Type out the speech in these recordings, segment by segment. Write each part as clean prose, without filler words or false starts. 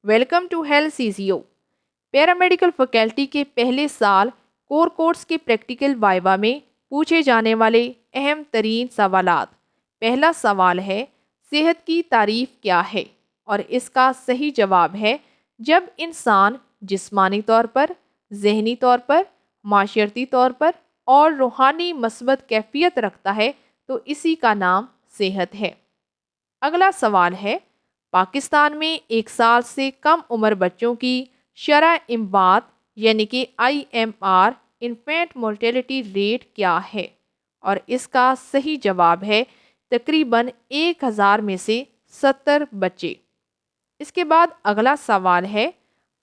Welcome to health CGO. Paramedical faculty के पहले साल कोर कोर्स के प्रैक्टिकल वाइवा में पूछे जाने वाले अहम तरीन सवालात। पहला सवाल है, सेहत की तारीफ क्या है? और इसका सही जवाब है, जब इंसान जिस्मानी तौर पर, जहनी तौर पर, माशरती तौर पर और रूहानी मस्बत कैफियत रखता है तो इसी का नाम सेहत है। अगला सवाल है, पाकिस्तान में 1 साल से कम उम्र बच्चों की शरह इम्बात यानी कि IMR इन्फेंट मोर्टेलिटी रेट क्या है? और इसका सही जवाब है तकरीबन 1000 में से 70 बच्चे। इसके बाद अगला सवाल है,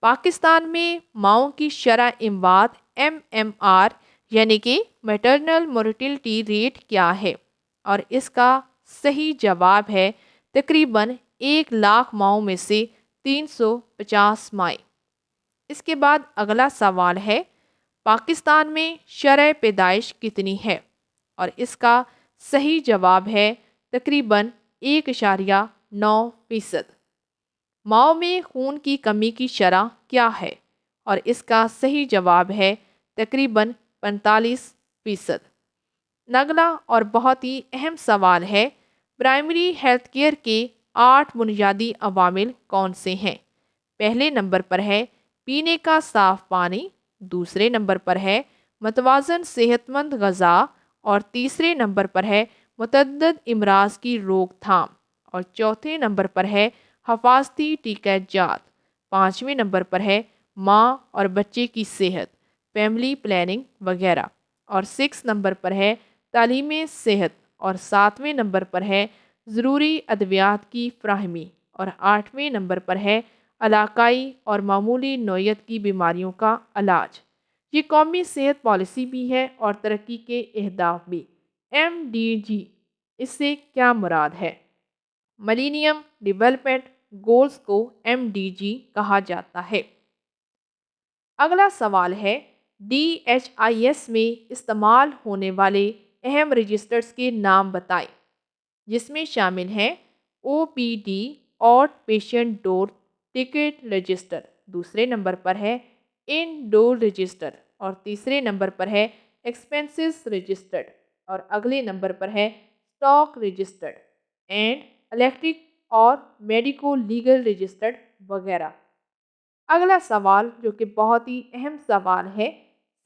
पाकिस्तान में माओं की शरह इम्बात MMR यानी कि मैटरनल मोर्टेलिटी रेट क्या है? और इसका सही जवाब है तकरीबन 1 लाख माओं में से 350 माएँ। इसके बाद अगला सवाल है, पाकिस्तान में शरह पैदाइश कितनी है? और इसका सही जवाब है तकरीबन 1.9%। माओं में खून की कमी की शरह क्या है? और इसका सही जवाब है तकरीबन 45%। अगला और बहुत ही अहम सवाल है, प्राइमरी हेल्थ केयर के 8 बुनियादी अवामिल कौन से हैं? पहले नंबर पर है पीने का साफ पानी, दूसरे नंबर पर है मतवाजन सेहतमंद गज़ा और तीसरे नंबर पर है मुतअद्दिद इमराज की रोकथाम और चौथे नंबर पर है हफाजती टीकाजात। पाँचवें नंबर पर है माँ और बच्चे की सेहत, फैमिली प्लानिंग वगैरह और 6 नंबर पर है तालीम सेहत और 7वें नंबर पर है ज़रूरी अद्वियात की फ्राहमी और 8वें नंबर पर है इलाकाई और मामूली नौयत की बीमारियों का इलाज। ये कौमी सेहत पॉलिसी भी है और तरक्की के अहदाफ भी। MDG, इससे क्या मुराद है? मिलेनियम डेवलपमेंट गोल्स को MDG कहा जाता है। अगला सवाल है, DHIS में इस्तेमाल होने वाले अहम रजिस्टर्स के नाम बताएं, जिसमें शामिल हैं OPD out patient door ticket register, दूसरे नंबर पर है इनडोर रजिस्टर और तीसरे नंबर पर है एक्सपेंसेस रजिस्टर्ड और अगले नंबर पर है स्टॉक रजिस्टर्ड एंड इलेक्ट्रिक और मेडिको लीगल रजिस्टर्ड वगैरह। अगला सवाल जो कि बहुत ही अहम सवाल है,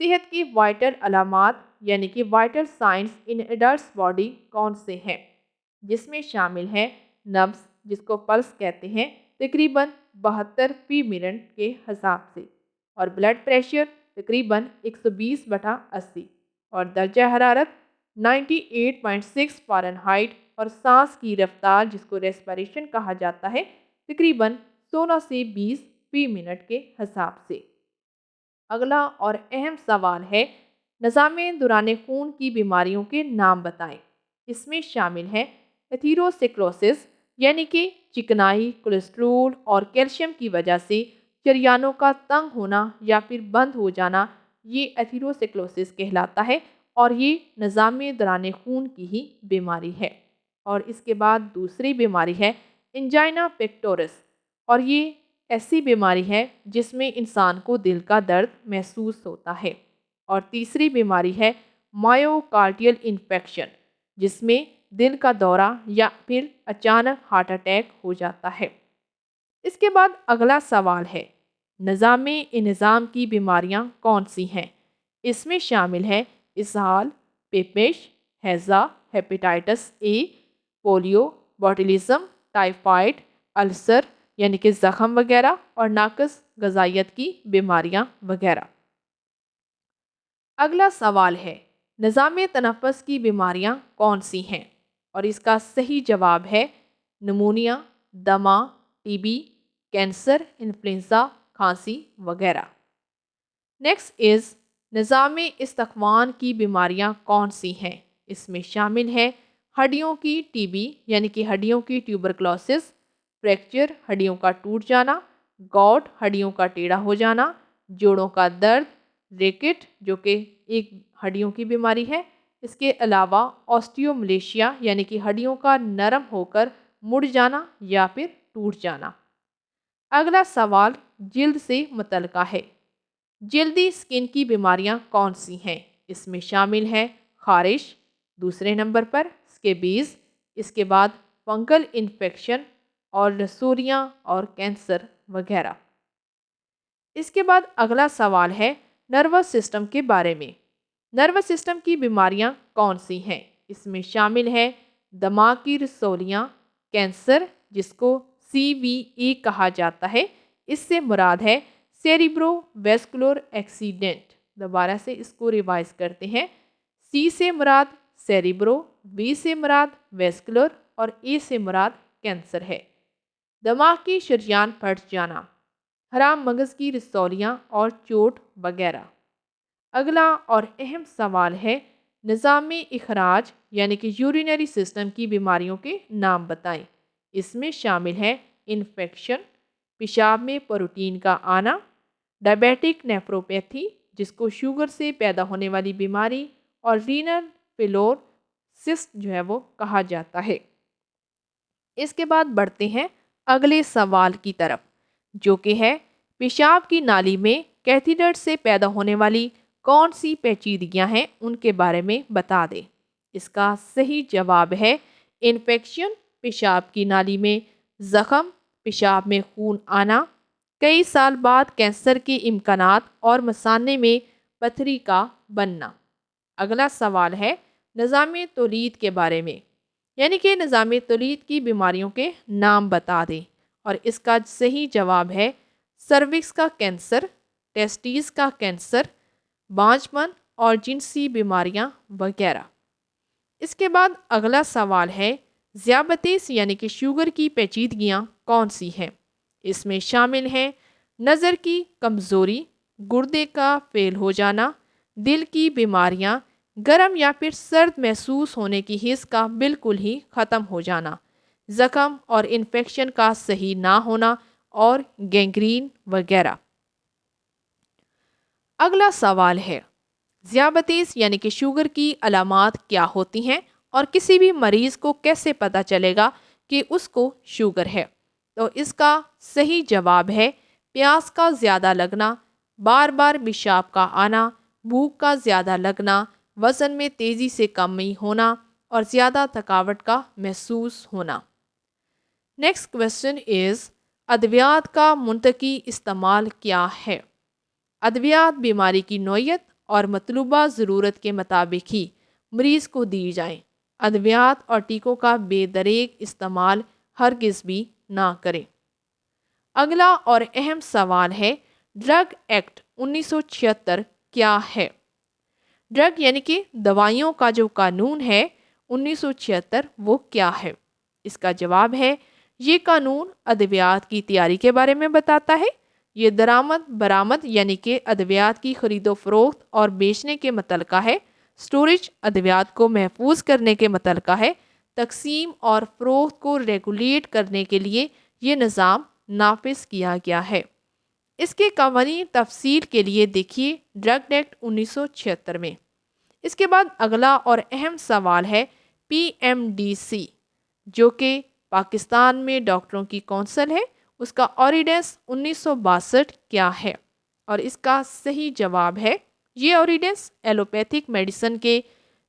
सेहत की वाइटल अलामात यानी कि vital science in adults body कौन से हैं? जिसमें शामिल है नब्ज, जिसको पल्स कहते हैं, तकरीबन 72 फी मिनट के हिसाब से और ब्लड प्रेशर तकरीबन 120/80 और दर्जा हरारत 98.6 फ़ारेनहाइट और सांस की रफ्तार जिसको रेस्पिरेशन कहा जाता है तकरीबन 16 से 20 फी मिनट के हिसाब से। अगला और अहम सवाल है, निज़ामे दुराने खून की बीमारियों के नाम बताएं। इसमें शामिल है एथीरोस्क्लेरोसिस यानी कि चिकनाई, कोलेस्ट्रोल और कैल्शियम की वजह से शरियानों का तंग होना या फिर बंद हो जाना, ये एथीरोस्क्लेरोसिस कहलाता है और ये निज़ामे दुराने खून की ही बीमारी है। और इसके बाद दूसरी बीमारी है एंजाइना पेक्टोरिस और ये ऐसी बीमारी है जिसमें इंसान को दिल का दर्द महसूस होता है। और तीसरी बीमारी है मायोकार्डियल इन्फेक्शन, जिसमें दिल का दौरा या फिर अचानक हार्ट अटैक हो जाता है। इसके बाद अगला सवाल है, निज़ामे इंतज़ाम की बीमारियां कौन सी हैं? इसमें शामिल है इसहाल, पेपेश, हैज़ा, hepatitis A, polio, botulism, typhoid, ulcer यानी कि ज़ख़म वगैरह और नाकस गज़ाइयत की बीमारियां वगैरह। अगला सवाल है, निज़ामे तनफ़्फ़ुस की बीमारियां कौन सी हैं? और इसका सही जवाब है नमूनिया, दमा, TB, कैंसर, इन्फ्लुएंज़ा, खांसी वगैरह। नेक्स्ट इज़, निज़ामे इस्तक़वान की बीमारियां कौन सी हैं? इसमें शामिल है हड्डियों की TB यानी कि हड्डियों की ट्यूबरक्लोसिस, फ्रैक्चर हड्डियों का टूट जाना, गॉट हड्डियों का टेढ़ा हो जाना, जोड़ों का दर्द, रेकेट जो कि एक हड्डियों की बीमारी है, इसके अलावा ऑस्टियोमलेशिया यानी कि हड्डियों का नरम होकर मुड़ जाना या फिर टूट जाना। अगला सवाल जिल्द से मुतल्लिका है। जल्दी स्किन की बीमारियां कौन सी हैं? इसमें शामिल है खारिश, दूसरे नंबर पर स्केबीज, इसके बाद फंगल इन्फेक्शन और रसोरियाँ और कैंसर वगैरह। इसके बाद अगला सवाल है नर्वस सिस्टम के बारे में। नर्वस सिस्टम की बीमारियां कौन सी हैं? इसमें शामिल है दिमाग की रसौलियाँ, कैंसर जिसको CVE कहा जाता है, इससे मुराद है सेरिब्रोवैस्कुलर एक्सीडेंट। दोबारा से इसको रिवाइज करते हैं। C से मुराद सेरिब्रो, V से मुराद वैस्कुलर और A से मुराद कैंसर है। दिमाग की शरियान फट जाना, हराम मगज़ की रसौलियाँ और चोट वगैरह। अगला और अहम सवाल है निज़ाम इखराज यानी कि यूरिनरी सिस्टम की बीमारियों के नाम बताएं। इसमें शामिल है इन्फेक्शन, पेशाब में प्रोटीन का आना, डायबिटिक नेफ्रोपैथी जिसको शुगर से पैदा होने वाली बीमारी और रीनल फेलोर सिस्ट जो है वो कहा जाता है। इसके बाद बढ़ते हैं अगले सवाल की तरफ, जो कि है पेशाब की नाली में कैथीटर से पैदा होने वाली कौन सी पेचीदगियां हैं, उनके बारे में बता दें। इसका सही जवाब है इन्फेक्शन, पेशाब की नाली में ज़ख़म, पेशाब में खून आना, कई साल बाद कैंसर के इम्कानात और मसाने में पथरी का बनना। अगला सवाल है निज़ाम तौलीद के बारे में, यानी कि निज़ाम तौलीद की बीमारियों के नाम बता दें। और इसका सही जवाब है सर्विक्स का कैंसर, टेस्टिस का कैंसर, बांझपन और जिनसी बीमारियां वगैरह। इसके बाद अगला सवाल है ज़ियाबतीस यानी कि शुगर की पेचीदगियां कौन सी हैं? इसमें शामिल हैं नज़र की कमज़ोरी, गुर्दे का फेल हो जाना, दिल की बीमारियां, गर्म या फिर सर्द महसूस होने की हिस्स का बिल्कुल ही ख़त्म हो जाना, ज़ख़म और इन्फेक्शन का सही ना होना और गैंग्रीन वगैरह। अगला सवाल है ज़ियाबतीस यानी कि शुगर की अलामात क्या होती हैं और किसी भी मरीज़ को कैसे पता चलेगा कि उसको शुगर है? तो इसका सही जवाब है प्यास का ज़्यादा लगना, बार बार पेशाब का आना, भूख का ज़्यादा लगना, वज़न में तेज़ी से कमी होना और ज़्यादा थकावट का महसूस होना। नेक्स्ट क्वेश्चन इज़ अद्वियात का मुंतकी इस्तेमाल क्या है? अद्वियात बीमारी की नौयत और मतलूबा ज़रूरत के मुताबिक ही मरीज़ को दी जाएं। अद्वियात और टीकों का बेदरेक इस्तेमाल हरगिज़ भी ना करें। अगला और अहम सवाल है ड्रग एक्ट 1976 क्या है? ड्रग यानी कि दवाइयों का जो कानून है 1976 वो क्या है? इसका जवाब है ये कानून अद्वियात की तैयारी के बारे में बताता है। ये दरामद बरामद यानी कि अद्वियात की खरीदो फरोख्त और बेचने के मुतल्लिका है। स्टोरेज अद्वियात को महफूज करने के मुतल्लिका है। तकसीम और फरोख्त को रेगुलेट करने के लिए ये निज़ाम नाफिज किया गया है। इसके कवानीन तफसील के लिए देखिए ड्रग एक्ट 1976 में। इसके बाद अगला और अहम सवाल है PMDC जो कि पाकिस्तान में डॉक्टरों की कौंसिल है, उसका ऑर्डिनेंस 1962 क्या है? और इसका सही जवाब है ये ऑर्डिनेंस एलोपैथिक मेडिसिन के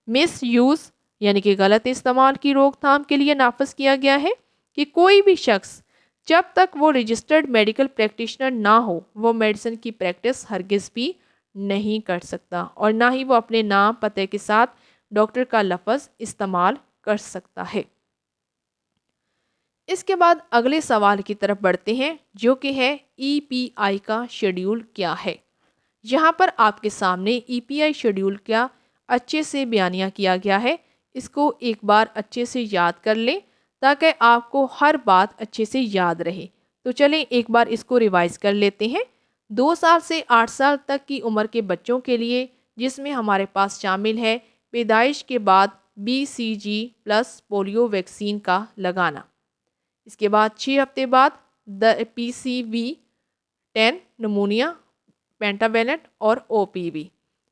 मिस यूज़ यानी कि गलत इस्तेमाल की रोकथाम के लिए नाफिज किया गया है कि कोई भी शख्स जब तक वो रजिस्टर्ड मेडिकल प्रैक्टिशनर ना हो वो मेडिसिन की प्रैक्टिस हरगिज़ भी नहीं कर सकता और ना ही वो अपने नाम पते के साथ डॉक्टर का लफ्ज़ इस्तेमाल कर सकता है। इसके बाद अगले सवाल की तरफ बढ़ते हैं जो कि है EPI का शेड्यूल क्या है। यहाँ पर आपके सामने EPI शेड्यूल का अच्छे से बयानिया किया गया है। इसको एक बार अच्छे से याद कर लें ताकि आपको हर बात अच्छे से याद रहे। तो चलें एक बार इसको रिवाइज कर लेते हैं। 2 साल से 8 साल तक की उम्र के बच्चों के लिए जिसमें हमारे पास शामिल है पैदाइश के बाद BCG प्लस पोलियो वैक्सीन का लगाना। इसके बाद 6 हफ्ते बाद PCV10 नमूनिया, पेंटावेलेंट और OPV।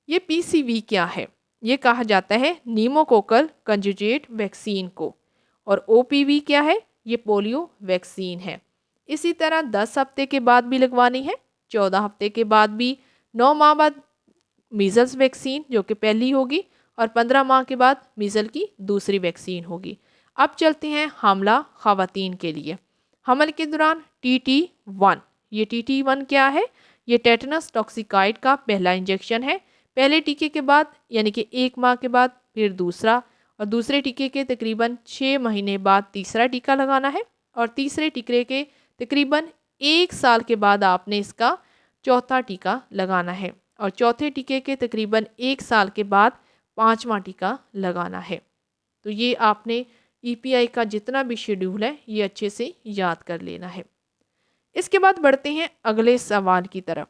ये PCV क्या है? ये कहा जाता है नीमोकोकल कंजुगेट वैक्सीन को। और OPV क्या है? ये पोलियो वैक्सीन है। इसी तरह 10 हफ्ते के बाद भी लगवानी है, 14 हफ्ते के बाद भी, 9 माह बाद मीज़ल्स वैक्सीन जो कि पहली होगी, और 15 माह के बाद मीज़ल की दूसरी वैक्सीन होगी। अब चलते हैं हामला ख़वातीन के लिए। हमल के दौरान TT1, ये TT1 क्या है? ये टेटनस टॉक्सिकाइड का पहला इंजेक्शन है। पहले टीके के बाद यानी कि 1 माह के बाद फिर दूसरा, और दूसरे टीके के तकरीबन 6 महीने बाद तीसरा टीका लगाना है, और तीसरे टीके के तकरीबन 1 साल के बाद आपने इसका चौथा टीका लगाना है, और चौथे टीके के तकरीबन 1 साल के बाद 5वां टीका लगाना है। तो ये आपने EPI का जितना भी शेड्यूल है ये अच्छे से याद कर लेना है। इसके बाद बढ़ते हैं अगले सवाल की तरफ।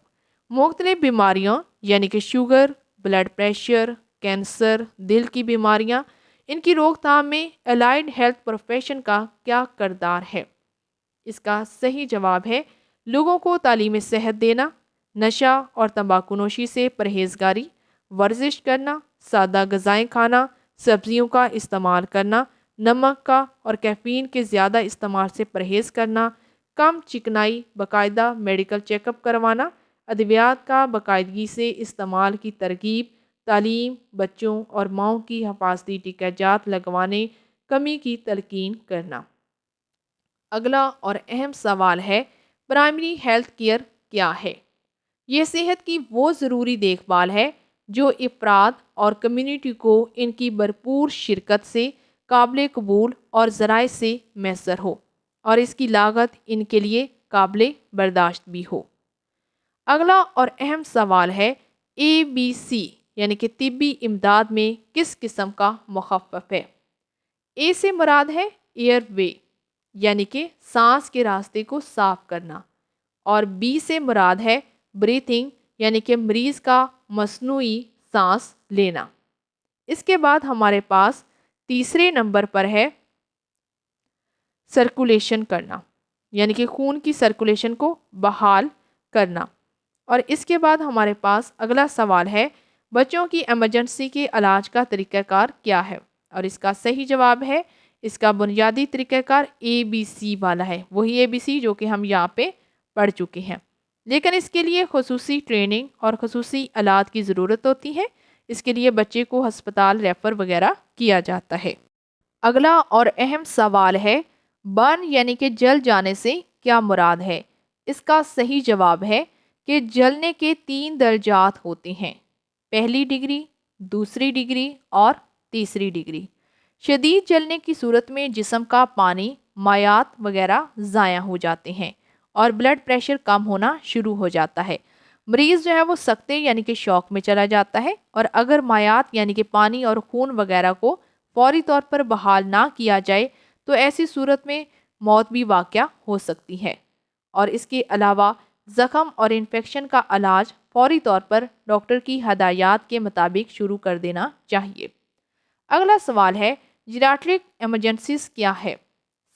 मुख्तलिफ बीमारियां यानी कि शुगर, ब्लड प्रेशर, कैंसर, दिल की बीमारियां, इनकी रोकथाम में अलाइड हेल्थ प्रोफेशन का क्या किरदार है? इसका सही जवाब है लोगों को तालीम सेहत देना, नशा और तंबाकूनोशी से परहेजगारी, वर्जिश करना, सादा ग़िज़ाएँ खाना, सब्जियों का इस्तेमाल करना, नमक का और कैफ़ीन के ज़्यादा इस्तेमाल से परहेज़ करना, कम चिकनाई, बाकायदा मेडिकल चेकअप करवाना, अद्वियात का बाकायदगी से इस्तेमाल की तरगीब, तालीम, बच्चों और माओं की हिफाजती टिकाजात लगवाने, कमी की तलकीन करना। अगला और अहम सवाल है, प्राइमरी हेल्थ केयर क्या है? ये सेहत की वो ज़रूरी देखभाल है जो अफराद और कम्युनिटी को इनकी भरपूर शिरकत से काबिल कबूल और ज़राए से मैसर हो, और इसकी लागत इनके लिए काबिल बर्दाश्त भी हो। अगला और अहम सवाल है, ABC यानी कि तिब्बी इमदाद में किस किस्म का मुखफ़फ़ है? ए से मुराद है एयरवे यानी कि सांस के रास्ते को साफ करना, और बी से मुराद है ब्रीथिंग यानी कि मरीज़ का मसनूई सांस लेना। इसके बाद हमारे पास तीसरे नंबर पर है सर्कुलेशन करना, यानी कि खून की सर्कुलेशन को बहाल करना। और इसके बाद हमारे पास अगला सवाल है, बच्चों की एमरजेंसी के इलाज का तरीक़ाकार क्या है? और इसका सही जवाब है, इसका बुनियादी तरीक़ाकार ABC वाला है, वही ABC जो कि हम यहाँ पे पढ़ चुके हैं। लेकिन इसके लिए खुसूसी ट्रेनिंग और खुसूसी आलात की ज़रूरत होती है। इसके लिए बच्चे को अस्पताल रेफ़र वगैरह किया जाता है। अगला और अहम सवाल है, बर्न यानी कि जल जाने से क्या मुराद है? इसका सही जवाब है कि जलने के 3 दर्जात होते हैं, पहली डिग्री, दूसरी डिग्री और तीसरी डिग्री। शदीद जलने की सूरत में जिस्म का पानी, मायात वगैरह ज़ाया हो जाते हैं और ब्लड प्रेशर कम होना शुरू हो जाता है। मरीज़ जो है वो सकते यानी कि शौक में चला जाता है, और अगर मायात यानी कि पानी और खून वगैरह को फौरी तौर पर बहाल ना किया जाए तो ऐसी सूरत में मौत भी वाक़या हो सकती है। और इसके अलावा ज़ख़म और इन्फेक्शन का इलाज फौरी तौर पर डॉक्टर की हदायत के मुताबिक शुरू कर देना चाहिए। अगला सवाल है, जीराट्रिक एमरजेंसीज क्या है?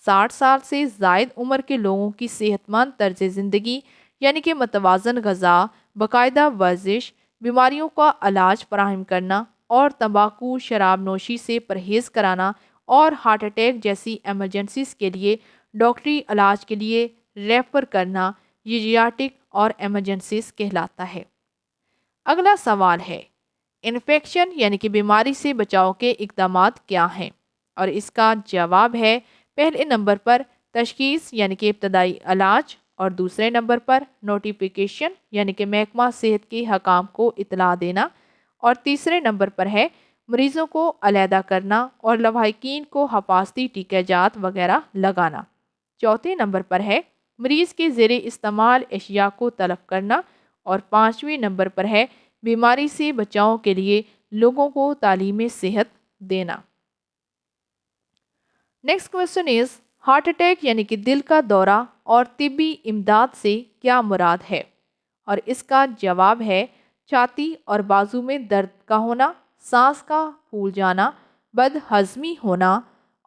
60 साल से ज़ायद उम्र के लोगों की सेहतमंद तर्ज ज़िंदगी यानी कि मतवाज़न ग़ज़ा, बाकायदा वर्जिश, बीमारियों का इलाज फराहम करना और तंबाकू शराब नोशी से परहेज़ कराना और हार्ट अटैक जैसी एमरजेंसीज के लिए डॉक्टरी इलाज के लिए रेफ़र करना, ये जीराट्रिक और एमरजेंसीज कहलाता है। अगला सवाल है, इन्फेक्शन यानी कि बीमारी से बचाव के इक़दामात क्या हैं? और इसका जवाब है, पहले नंबर पर तशख़ीस यानी कि इब्तदाई इलाज, और दूसरे नंबर पर नोटिफिकेशन यानी कि महकमा सेहत के हकाम को इतला देना, और तीसरे नंबर पर है मरीज़ों को अलहदा करना और लवाहिकीन को हिफाजती टीकाजात वगैरह लगाना। चौथे नंबर पर है मरीज़ के ज़ेरे इस्तेमाल अशिया को तलब करना, और 5वें नंबर पर है बीमारी से बचाव के लिए लोगों को तालीम सेहत देना। Next question is, heart attack यानी कि दिल का दौरा और तिब्बी इमदाद से क्या मुराद है? और इसका जवाब है, छाती और बाजू में दर्द का होना, सांस का फूल जाना, बदहज़मी होना,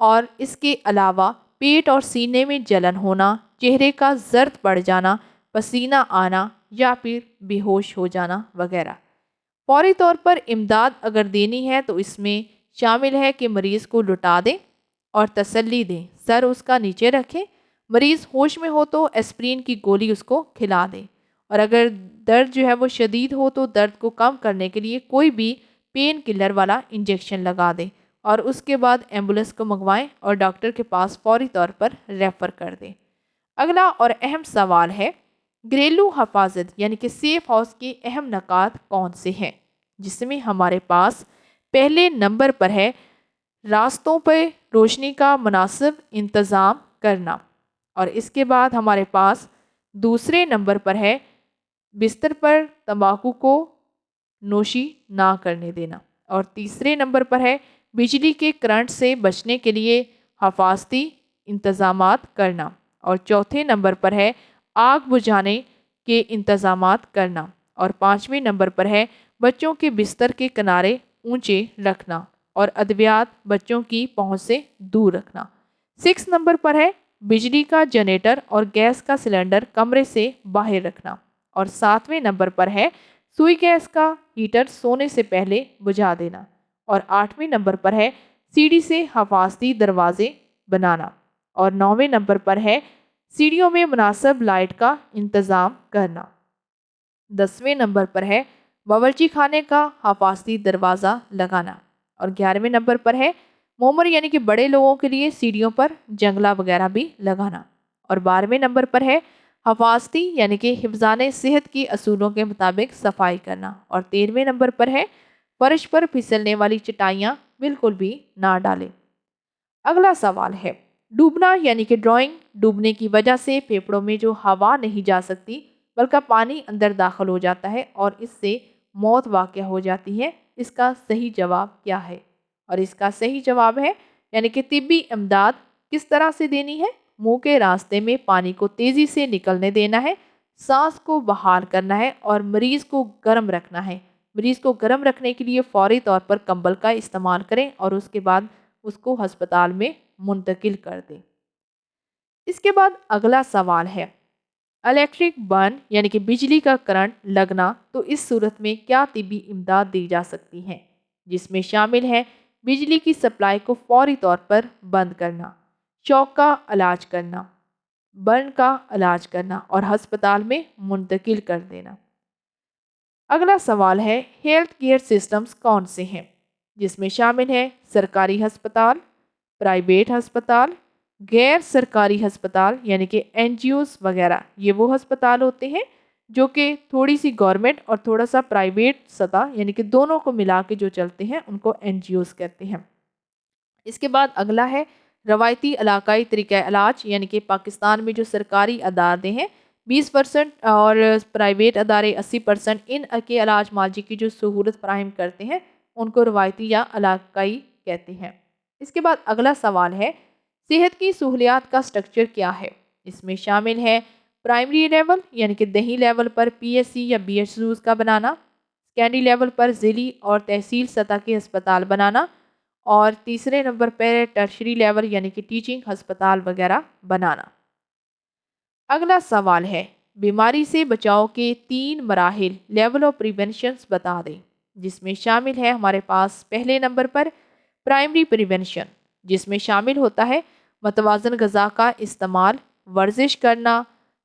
और इसके अलावा पेट और सीने में जलन होना, चेहरे का जर्द पड़ जाना, पसीना आना या फिर बेहोश हो जाना वगैरह। फौरी तौर पर इमदाद अगर देनी है तो इसमें शामिल है कि मरीज़ को लुटा दें और तसल्ली दें, सर उसका नीचे रखें, مریض ہوش میں ہو تو ایسپرین کی گولی اس کو کھلا دیں، اور اگر درد جو ہے وہ شدید ہو تو درد کو کم کرنے کے لیے کوئی بھی پین کلر والا انجیکشن لگا دیں، اور اس کے بعد ایمبولینس کو منگوائیں اور ڈاکٹر کے پاس فوری طور پر ریفر کر دیں۔ اگلا اور اہم سوال ہے، گھریلو حفاظت یعنی کہ سیف ہاؤس کے اہم نکات کون سے ہیں؟ جس میں ہمارے پاس پہلے نمبر پر ہے راستوں پہ روشنی کا مناسب انتظام کرنا، اور اس کے بعد ہمارے پاس دوسرے نمبر پر ہے بستر پر تمباکو کو نوشی نہ کرنے دینا، اور تیسرے نمبر پر ہے بجلی کے کرنٹ سے بچنے کے لیے حفاظتی انتظامات کرنا، اور چوتھے نمبر پر ہے آگ بجھانے کے انتظامات کرنا، اور پانچویں نمبر پر ہے بچوں کے بستر کے کنارے اونچے رکھنا اور ادویات بچوں کی پہنچ سے دور رکھنا۔ 6 نمبر پر ہے بجلی کا جنریٹر اور گیس کا سلنڈر کمرے سے باہر رکھنا، اور 7ویں نمبر پر ہے سوئی گیس کا ہیٹر سونے سے پہلے بجھا دینا، اور 8ویں نمبر پر ہے سیڑھی سے حفاظتی دروازے بنانا، اور 9ویں نمبر پر ہے سیڑھیوں میں مناسب لائٹ کا انتظام کرنا۔ 10ویں نمبر پر ہے باورچی خانے کا حفاظتی دروازہ لگانا، اور 11ویں نمبر پر ہے مومر یعنی کہ بڑے لوگوں کے لیے سیڑھیوں پر جنگلہ وغیرہ بھی لگانا، اور 12ویں نمبر پر ہے حفاظتی یعنی کہ حفظان صحت کی اصولوں کے مطابق صفائی کرنا، اور 13ویں نمبر پر ہے فرش پر پھسلنے والی چٹائیاں بالکل بھی نہ ڈالیں۔ اگلا سوال ہے، ڈوبنا یعنی کہ ڈرائنگ، ڈوبنے کی وجہ سے پھیپھڑوں میں جو ہوا نہیں جا سکتی بلکہ پانی اندر داخل ہو جاتا ہے اور اس سے موت واقع ہو جاتی ہے، اس کا صحیح جواب کیا ہے؟ اور اس کا صحیح جواب ہے یعنی کہ طبی امداد کس طرح سے دینی ہے؟ منہ کے راستے میں پانی کو تیزی سے نکلنے دینا ہے، سانس کو بحال کرنا ہے اور مریض کو گرم رکھنا ہے۔ مریض کو گرم رکھنے کے لیے فوری طور پر کمبل کا استعمال کریں اور اس کے بعد اس کو ہسپتال میں منتقل کر دیں۔ اس کے بعد اگلا سوال ہے، الیکٹرک برن یعنی کہ بجلی کا کرنٹ لگنا، تو اس صورت میں کیا طبی امداد دی جا سکتی ہے؟ جس میں شامل ہے بجلی کی سپلائی کو فوری طور پر بند کرنا، شوک کا علاج کرنا، برن کا علاج کرنا اور ہسپتال میں منتقل کر دینا۔ اگلا سوال ہے، ہیلتھ کیئر سسٹمز کون سے ہیں؟ جس میں شامل ہے سرکاری ہسپتال، پرائیویٹ ہسپتال، غیر سرکاری ہسپتال یعنی کہ این جی اوز وغیرہ۔ یہ وہ ہسپتال ہوتے ہیں جو کہ تھوڑی سی گورنمنٹ اور تھوڑا سا پرائیویٹ سطح یعنی کہ دونوں کو ملا کے جو چلتے ہیں ان کو این جی اوز کہتے ہیں۔ اس کے بعد اگلا ہے روایتی علاقائی طریقہ علاج یعنی کہ پاکستان میں جو سرکاری ادارے ہیں 20% اور پرائیویٹ ادارے 80% ان کے علاج معالجے کی جو سہولت فراہم کرتے ہیں ان کو روایتی یا علاقائی کہتے ہیں۔ اس کے بعد اگلا سوال ہے، صحت کی سہولیات کا سٹرکچر کیا ہے؟ اس میں شامل ہے پرائمری لیول یعنی کہ دیہی لیول پر پی ایس سی یا بی ایچ یوز کا بنانا، سیکنڈری لیول پر ضلعی اور تحصیل سطح کے ہسپتال بنانا، اور تیسرے نمبر پر ٹرشری لیول یعنی کہ ٹیچنگ ہسپتال وغیرہ بنانا۔ اگلا سوال ہے، بیماری سے بچاؤ کے 3 مراحل لیول آف پریونشنز بتا دیں۔ جس میں شامل ہے ہمارے پاس پہلے نمبر پر پرائمری پریونشن، جس میں شامل ہوتا ہے متوازن غذا کا استعمال، ورزش کرنا،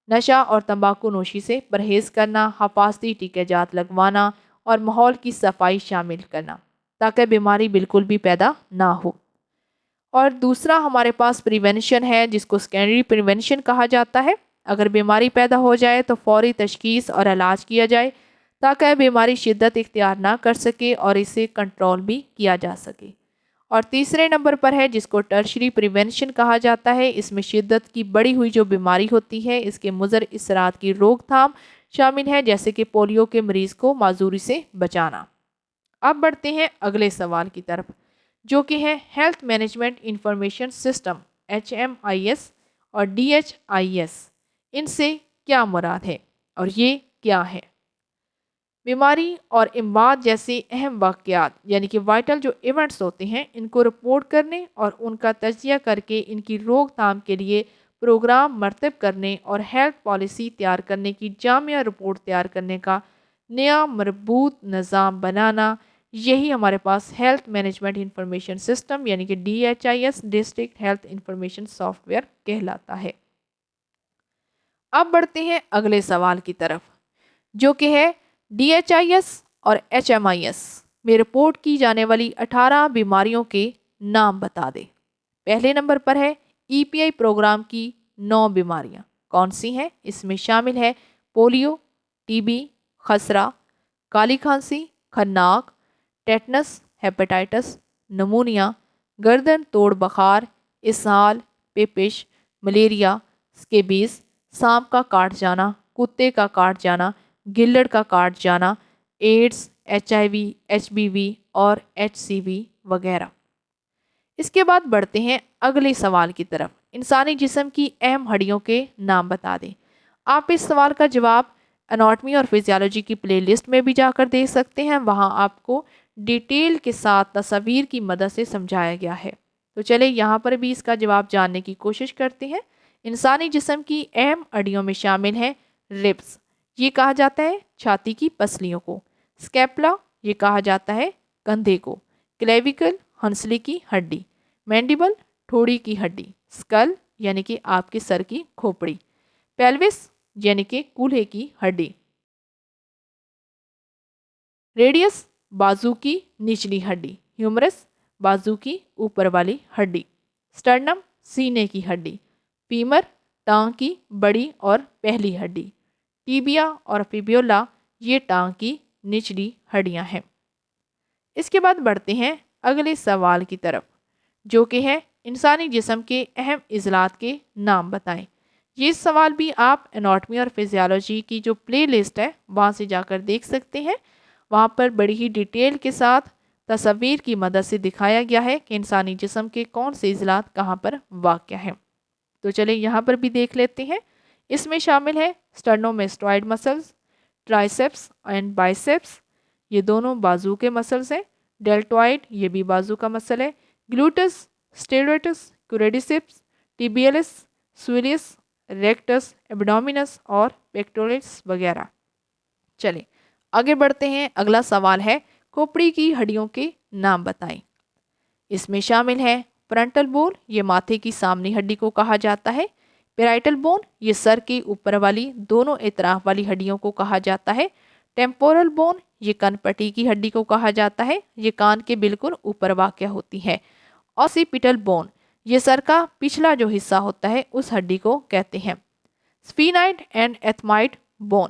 نشہ اور تمباکو نوشی سے پرہیز کرنا، حفاظتی ٹیکے جات لگوانا اور ماحول کی صفائی شامل کرنا تاکہ بیماری بالکل بھی پیدا نہ ہو۔ اور دوسرا ہمارے پاس پریونشن ہے جس کو سیکنڈری پریونشن کہا جاتا ہے۔ اگر بیماری پیدا ہو جائے تو فوری تشخیص اور علاج کیا جائے تاکہ بیماری شدت اختیار نہ کر سکے اور اسے کنٹرول بھی کیا جا سکے۔ اور تیسرے نمبر پر ہے جس کو ٹرشری پریونشن کہا جاتا ہے، اس میں شدت کی بڑھی ہوئی جو بیماری ہوتی ہے اس کے مضر اثرات کی روک تھام شامل ہے، جیسے کہ پولیو کے مریض کو معذوری سے بچانا۔ اب بڑھتے ہیں اگلے سوال کی طرف جو کہ ہے health management information system HMIS اور DHIS، ان سے کیا مراد ہے اور یہ کیا ہے؟ بیماری اور اموات جیسے اہم واقعات یعنی کہ وائٹل جو ایونٹس ہوتے ہیں ان کو رپورٹ کرنے اور ان کا تجزیہ کر کے ان کی روک تھام کے لیے پروگرام مرتب کرنے اور ہیلتھ پالیسی تیار کرنے کی جامع رپورٹ تیار کرنے کا نیا مربوط نظام بنانا، یہی ہمارے پاس ہیلتھ مینجمنٹ انفارمیشن سسٹم یعنی کہ DHIS district health information soft where کہلاتا ہے۔ اب بڑھتے ہیں اگلے سوال کی طرف، جو کہ ہے DHIS اور HMIS میں رپورٹ کی جانے والی 18 بیماریوں کے نام بتا دے۔ پہلے نمبر پر ہے EPI پروگرام کی 9 بیماریاں، کون سی ہیں؟ اس میں شامل ہے پولیو، TB، خسرہ، کالی کھانسی، خناق، ٹیٹنس، ہیپاٹائٹس، نمونیا، گردن توڑ بخار، اسہال، پیپش، ملیریا، سکیبیز، سانپ کا کاٹ جانا، کتے کا کاٹ جانا، گلڑ کا کاٹ جانا، ایڈز، HIV، HBV اور HCV وغیرہ۔ اس کے بعد بڑھتے ہیں اگلے سوال کی طرف، انسانی جسم کی اہم ہڈیوں کے نام بتا دیں۔ آپ اس سوال کا جواب اناٹمی اور فزیالوجی کی پلے لسٹ میں بھی جا کر دیکھ سکتے ہیں، وہاں آپ کو ڈیٹیل کے ساتھ تصاویر کی مدد سے سمجھایا گیا ہے۔ تو چلے یہاں پر بھی اس کا جواب جاننے کی کوشش کرتے ہیں۔ انسانی جسم کی اہم ہڈیوں میں شامل ہیں ربس، یہ کہا جاتا ہے چھاتی کی پسلیوں کو، اسکیپلا، یہ کہا جاتا ہے کندھے کو، کلیویکل، ہنسلی کی ہڈی، مینڈیبل، ٹھوڑی کی ہڈی، اسکل یعنی کہ آپ کے سر کی کھوپڑی، پیلوس یعنی کہ کولہے کی ہڈی، ریڈیس بازو کی نچلی ہڈی، ہیومرس بازو کی اوپر والی ہڈی، سٹرنم سینے کی ہڈی، فیمر ٹانگ کی بڑی اور پہلی ہڈی، ٹیبیا اور فیبیولا یہ ٹانگ کی نچلی ہڈیاں ہیں۔ اس کے بعد بڑھتے ہیں اگلے سوال کی طرف، جو کہ ہے انسانی جسم کے اہم عضلات کے نام بتائیں۔ یہ سوال بھی آپ اناٹمی اور فزیالوجی کی جو پلے لسٹ ہے وہاں سے جا کر دیکھ سکتے ہیں، وہاں پر بڑی ہی ڈیٹیل کے ساتھ تصویر کی مدد سے دکھایا گیا ہے کہ انسانی جسم کے کون سے عضلات کہاں پر واقع ہیں۔ تو چلیں یہاں پر بھی دیکھ لیتے ہیں۔ اس میں شامل ہے سٹرنومیسٹوائڈ مسلز، ٹرائسیپس اینڈ بائسیپس، یہ دونوں بازو کے مسلز ہیں، ڈیلٹوائڈ یہ بھی بازو کا مسل ہے، گلوٹس، اسٹیروٹس، کوریڈیسپس، ٹیبیلس، سویلیس، ریکٹس، ایبڈومینس اور پیکٹورلس وغیرہ۔ چلیں آگے بڑھتے ہیں، اگلا سوال ہے کھوپڑی کی ہڈیوں کے نام بتائیں۔ اس میں شامل ہے فرنٹل بون، یہ ماتھے کی سامنی ہڈی کو کہا جاتا ہے، پیرائٹل بون یہ سر کے اوپر والی دونوں اطراف والی ہڈیوں کو کہا جاتا ہے، ٹیمپورل بون یہ کن پٹی کی ہڈی کو کہا جاتا ہے، یہ کان کے بالکل اوپر واقع ہوتی ہے، اوسیپیٹل بون یہ سر کا پچھلا جو حصہ ہوتا ہے اس ہڈی کو کہتے ہیں، سفینائڈ اینڈ ایتھمائڈ بون۔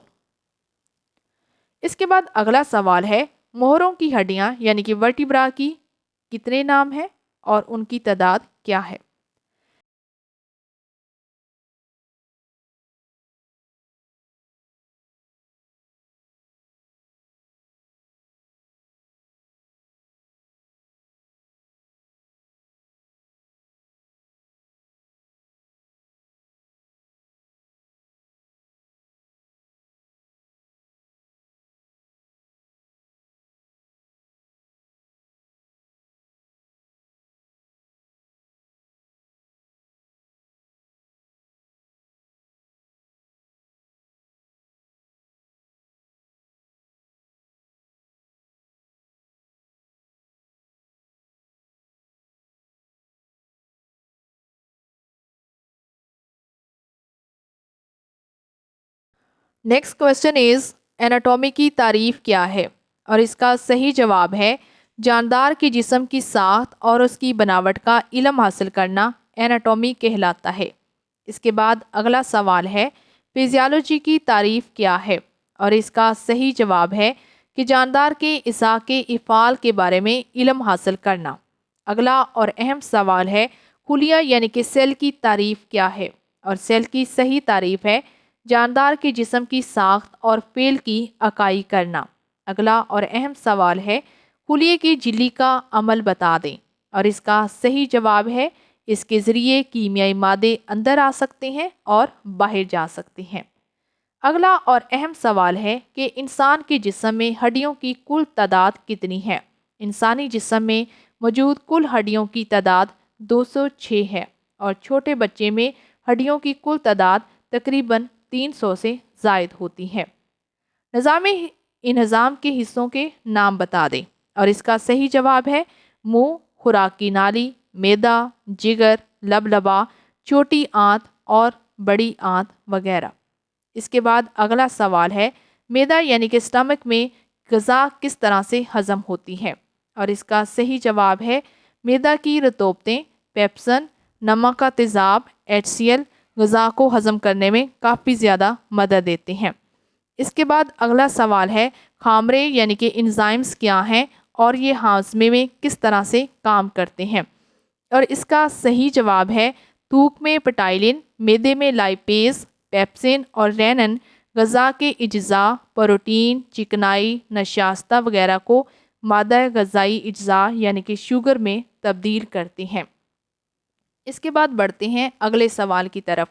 اس کے بعد اگلا سوال ہے موہروں کی ہڈیاں یعنی کہ ورٹیبرا کی کتنے نام ہیں اور ان کی تعداد کیا ہے؟ نیکسٹ کویسچن از ایناٹومی کی تعریف کیا ہے؟ اور اس کا صحیح جواب ہے جاندار کے جسم کی ساخت اور اس کی بناوٹ کا علم حاصل کرنا ایناٹومی کہلاتا ہے۔ اس کے بعد اگلا سوال ہے فزیالوجی کی تعریف کیا ہے؟ اور اس کا صحیح جواب ہے کہ جاندار کے اعضاء کے افعال کے بارے میں علم حاصل کرنا۔ اگلا اور اہم سوال ہے خلیہ یعنی کہ سیل کی تعریف کیا ہے؟ اور سیل کی صحیح تعریف ہے جاندار کے جسم کی ساخت اور فعل کی اکائی کرنا۔ اگلا اور اہم سوال ہے خلیے کی جھلی کا عمل بتا دیں، اور اس کا صحیح جواب ہے اس کے ذریعے کیمیائی مادے اندر آ سکتے ہیں اور باہر جا سکتے ہیں۔ اگلا اور اہم سوال ہے کہ انسان کے جسم میں ہڈیوں کی کل تعداد کتنی ہے؟ انسانی جسم میں موجود کل ہڈیوں کی تعداد 206 ہے، اور چھوٹے بچے میں ہڈیوں کی کل تعداد تقریباً 300 سے زائد ہوتی ہے۔ نظام انہضام کے حصوں کے نام بتا دیں، اور اس کا صحیح جواب ہے منہ، خوراک کی نالی، معدہ، جگر، لبلبا، چھوٹی آنت اور بڑی آنت وغیرہ۔ اس کے بعد اگلا سوال ہے معدہ یعنی کہ اسٹمک میں غذا کس طرح سے ہضم ہوتی ہے، اور اس کا صحیح جواب ہے معدہ کی رطوبتیں، پیپسن، نمک کا تیزاب، HCl غذا کو ہضم کرنے میں کافی زیادہ مدد دیتے ہیں۔ اس کے بعد اگلا سوال ہے خامرے یعنی کہ انزائمز کیا ہیں اور یہ ہاضمے میں کس طرح سے کام کرتے ہیں، اور اس کا صحیح جواب ہے تھوک میں پٹائلن، معدے میں لائپیز، پیپسن اور رینن غذا کے اجزاء، پروٹین، چکنائی، نشاستہ وغیرہ کو مادہ غذائی اجزاء یعنی کہ شوگر میں تبدیل کرتے ہیں۔ اس کے بعد بڑھتے ہیں اگلے سوال کی طرف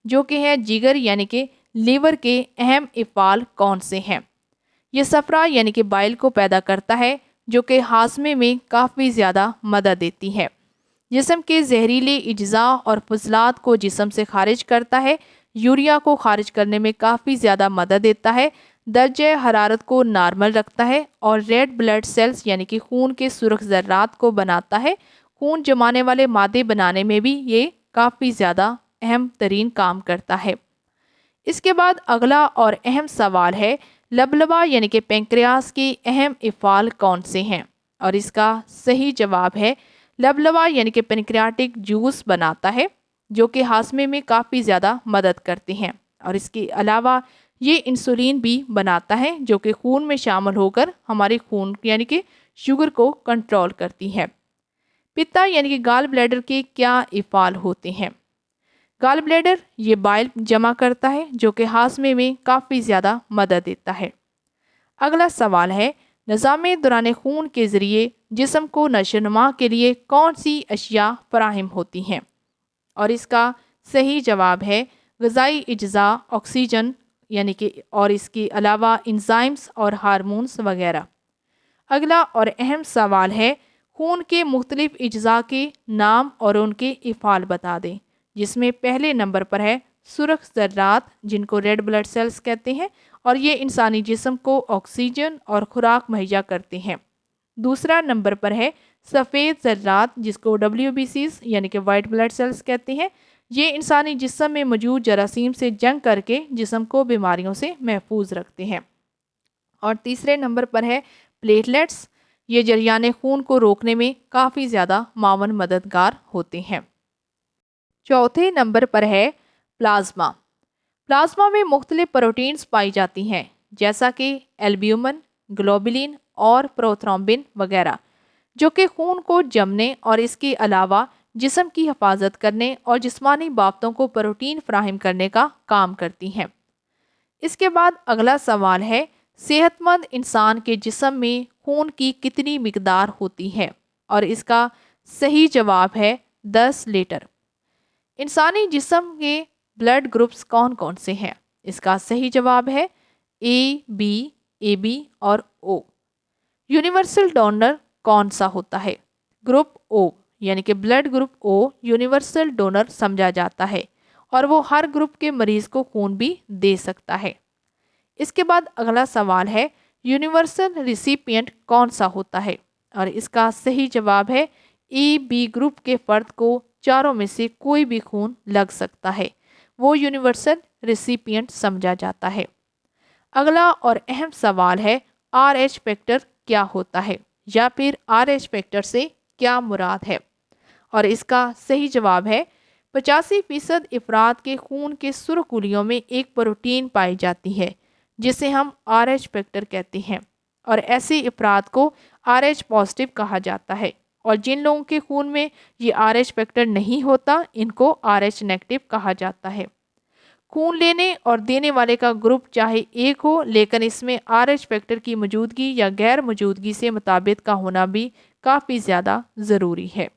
جو کہ ہے جگر یعنی کہ لیور کے اہم افعال کون سے ہیں۔ یہ صفرا یعنی کہ بائل کو پیدا کرتا ہے جو کہ ہاضمے میں کافی زیادہ مدد دیتی ہے، جسم کے زہریلے اجزاء اور فضلات کو جسم سے خارج کرتا ہے، یوریا کو خارج کرنے میں کافی زیادہ مدد دیتا ہے، درجہ حرارت کو نارمل رکھتا ہے اور ریڈ بلڈ سیلز یعنی کہ خون کے سرخ ذرات کو بناتا ہے، خون جمانے والے مادے بنانے میں بھی یہ کافی زیادہ اہم ترین کام کرتا ہے۔ اس کے بعد اگلا اور اہم سوال ہے لبلبا یعنی کہ پینکریاس کے اہم افعال کون سے ہیں، اور اس کا صحیح جواب ہے لبلبا یعنی کہ پینکریاٹک جوس بناتا ہے جو کہ ہاضمے میں کافی زیادہ مدد کرتے ہیں، اور اس کے علاوہ یہ انسولین بھی بناتا ہے جو کہ خون میں شامل ہو کر ہمارے خون یعنی کہ شوگر کو کنٹرول کرتی ہے۔ پتا یعنی کہ گال بلیڈر کے کیا افعال ہوتے ہیں؟ گال بلیڈر یہ بائل جمع کرتا ہے جو کہ ہاضمے میں کافی زیادہ مدد دیتا ہے۔ اگلا سوال ہے نظام دوران خون کے ذریعے جسم کو نشو و نما کے لیے کون سی اشیاء فراہم ہوتی ہیں، اور اس کا صحیح جواب ہے غذائی اجزاء، آکسیجن یعنی کہ اور اس کے علاوہ انزائمز اور ہارمونز وغیرہ۔ اگلا اور اہم سوال ہے خون کے مختلف اجزاء کے نام اور ان کے افعال بتا دیں، جس میں پہلے نمبر پر ہے سرخ ذرات جن کو ریڈ بلڈ سیلز کہتے ہیں اور یہ انسانی جسم کو آکسیجن اور خوراک مہیا کرتے ہیں۔ دوسرا نمبر پر ہے سفید ذرات جس کو WBCs یعنی کہ وائٹ بلڈ سیلز کہتے ہیں، یہ انسانی جسم میں موجود جراثیم سے جنگ کر کے جسم کو بیماریوں سے محفوظ رکھتے ہیں۔ اور تیسرے نمبر پر ہے پلیٹلیٹس، یہ جریان خون کو روکنے میں کافی زیادہ معاون مددگار ہوتے ہیں۔ چوتھے نمبر پر ہے پلازما۔ پلازما میں مختلف پروٹینز پائی جاتی ہیں جیسا کہ البیومن، گلوبولین اور پروتھرومبن وغیرہ، جو کہ خون کو جمنے اور اس کے علاوہ جسم کی حفاظت کرنے اور جسمانی بافتوں کو پروٹین فراہم کرنے کا کام کرتی ہیں۔ اس کے بعد اگلا سوال ہے صحت مند انسان کے جسم میں خون کی کتنی مقدار ہوتی ہے، اور اس کا صحیح جواب ہے 10 لیٹر۔ انسانی جسم کے بلڈ گروپس کون کون سے ہیں؟ اس کا صحیح جواب ہے AB اور O۔ یونیورسل ڈونر کون سا ہوتا ہے؟ گروپ O یعنی کہ blood group O universal donor سمجھا جاتا ہے اور وہ ہر گروپ کے مریض کو خون بھی دے سکتا ہے۔ اس کے بعد اگلا سوال ہے یونیورسل ریسیپینٹ کون سا ہوتا ہے، اور اس کا صحیح جواب ہے AB گروپ کے فرد کو چاروں میں سے کوئی بھی خون لگ سکتا ہے، وہ یونیورسل ریسیپینٹ سمجھا جاتا ہے۔ اگلا اور اہم سوال ہے RH فیکٹر کیا ہوتا ہے، یا پھر RH فیکٹر سے کیا مراد ہے، اور اس کا صحیح جواب ہے 85% افراد کے خون کے سرخ گولیوں میں ایک پروٹین پائی جاتی ہے جسے ہم RH فیکٹر کہتے ہیں، اور ایسے افراد کو RH پازیٹیو کہا جاتا ہے، اور جن لوگوں کے خون میں یہ RH فیکٹر نہیں ہوتا ان کو RH نیگیٹو کہا جاتا ہے۔ خون لینے اور دینے والے کا گروپ چاہے ایک ہو لیکن اس میں RH فیکٹر کی موجودگی یا غیر موجودگی سے مطابقت کا ہونا بھی کافی زیادہ ضروری ہے۔